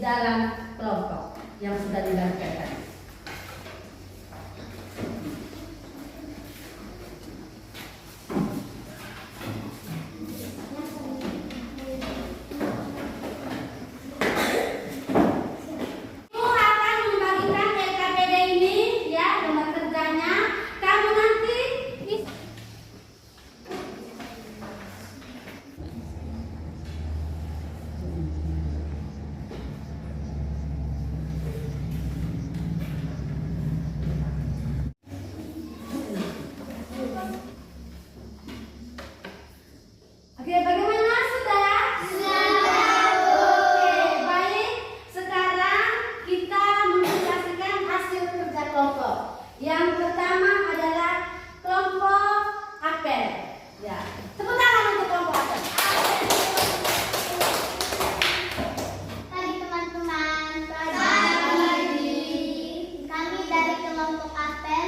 dalam kelompok yang sudah dibagikan. Oke, bagaimana sudah? Sudah. Oke, baik. Sekarang kita menyaksikan hasil kerja kelompok. Yang pertama adalah kelompok apel. Ya, tepuk tangan untuk kelompok apel. Pagi teman-teman. Pagi. Kami dari kelompok apel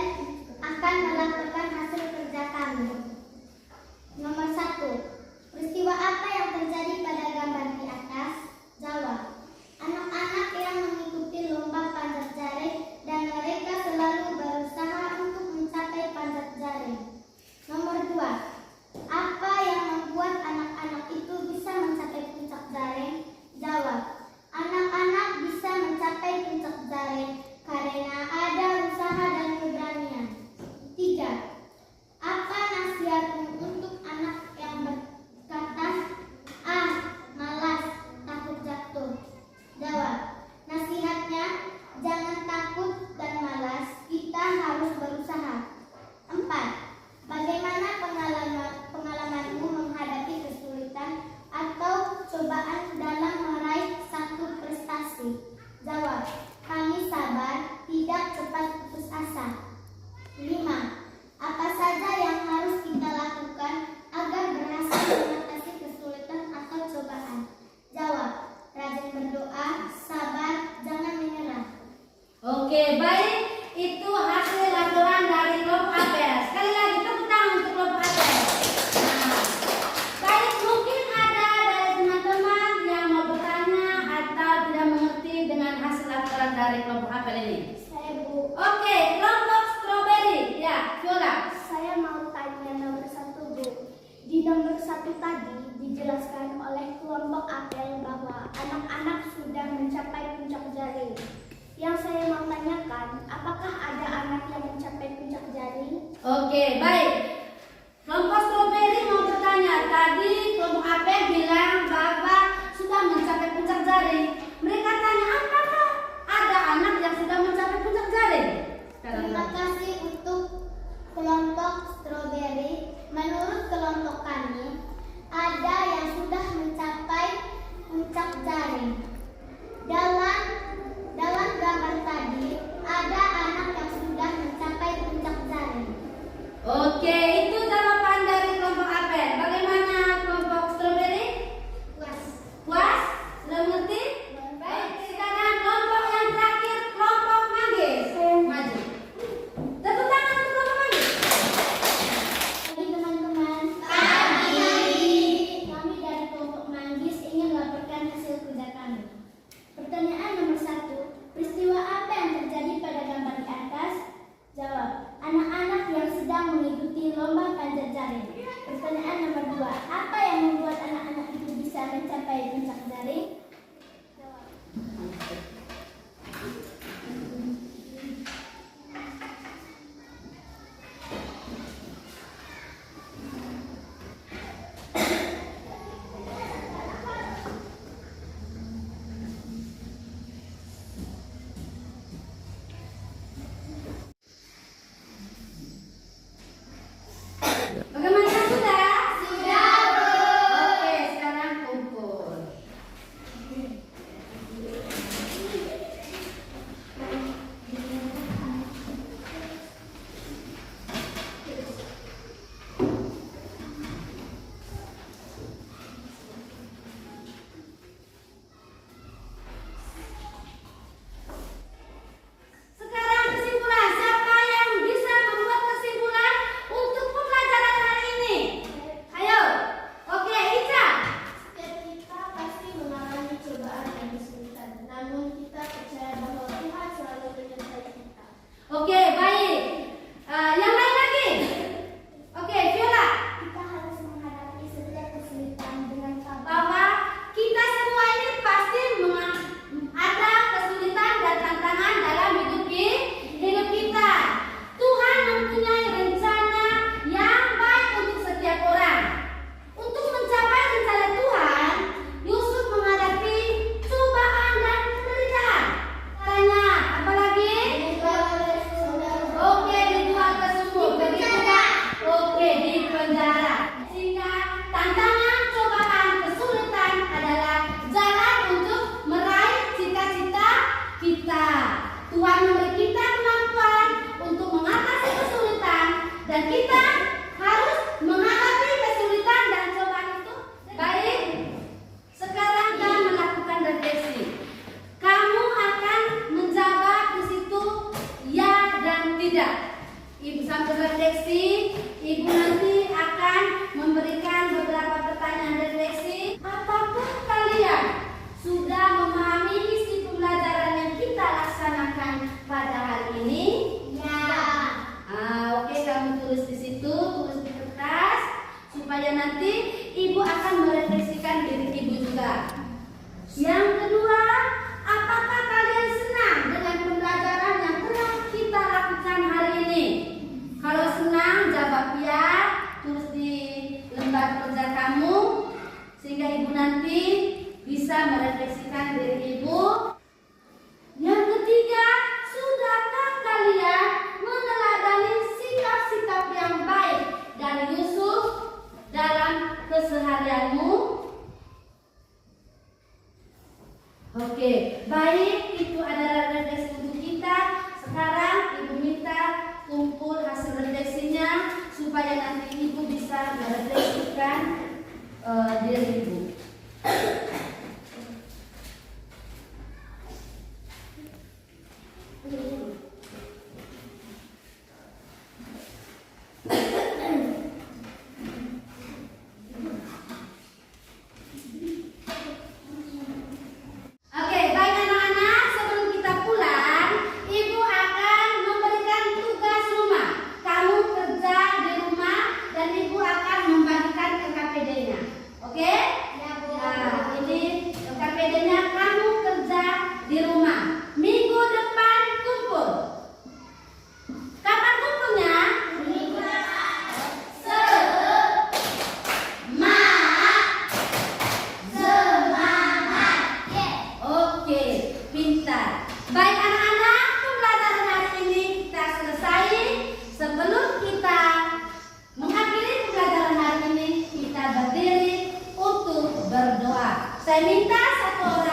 akan melaporkan hasil kerja kami. Nomor 1. Peristiwa apa yang terjadi pada gambar di atas? Jawab. Anak-anak yang mengikuti lomba panjat jaring dan mereka selalu berusaha untuk mencapai panjat jaring. Nomor 2. Apa yang membuat anak-anak itu bisa mencapai puncak jaring? Jawab. Anak-anak bisa mencapai puncak jaring karena ada usaha dan keberanian. 3. Apa nasihatmu untuk anak yang berkata, malas, takut jatuh? Jawab. Nasihatnya, jangan takut dan malas, kita harus berusaha. 4. Bagaimana pengalamanmu menghadapi kesulitan atau cobaan dalam meraih satu prestasi? Jawab. Kami sabar, tidak cepat putus asa. 5. Apa saja yang harus kita lakukan agar berhasil mengatasi kesulitan atau cobaan? Jawab. Rajin berdoa, sabar, jangan menyerah. Oke, baik. Itu hasil laporan dari kelompok apel. Sekali lagi tepuk tangan untuk kelompok apel. Nah, baik, mungkin ada dari teman-teman yang mau bertanya atau tidak mengerti dengan hasil laporan dari kelompok apel ini. Saya Bu. Oke, kelompok strawberry. Ya, Viola. Saya mau tanya nomor 1 Bu. Di nomor 1 tadi dijelaskan oleh kelompok apel bahwa anak-anak sudah mencapai puncak jaring. Yang saya mau tanyakan, apakah ada anak yang mencapai puncak jaring? Oke, baik. Kelompok strawberry mau bertanya. Tadi kelompok apel bilang bahwa sudah mencapai puncak jaring. Mereka tanya, apakah ada anak yang sudah mencapai puncak jaring? Terima kasih untuk kelompok strawberry. Menurut kelompok kami, ada yang sudah mencapai puncak jaring. Dalam gambar tadi, ada anak yang sudah mencapai puncak jaring. Oke, itu jawaban dari kelompok apel. Bagaimana kelompok strawberry? Yang kedua, apakah kalian senang dengan pembelajaran yang telah kita lakukan hari ini? Kalau senang, jawab ya, tulis di lembar kerja kamu, sehingga ibu nanti bisa merefleksikan diri ibu. Yang ketiga, sudahkah kalian meneladani sikap-sikap yang baik dari Yusuf dalam keseharianmu? Oke, baik, itu adalah refleksi untuk kita. Sekarang ibu minta kumpul hasil refleksinya supaya nanti ibu bisa merefleksikan diri ibu. Oke, baik anak-anak, sebelum kita pulang, ibu akan memberikan tugas rumah. Kamu kerja di rumah dan ibu akan membagikan KKPD-nya. Oke? Ya, Bu. Nah, ini KKPD-nya kamu kerja di rumah. Minggu depan kumpul. Kapan kumpulnya? Minggu depan. Semangat. Oke, pintar. Baik anak-anak, pembelajaran hari ini kita selesai. Sebelum kita mengakhiri pembelajaran hari ini, kita berdiri untuk berdoa. Saya minta satu orang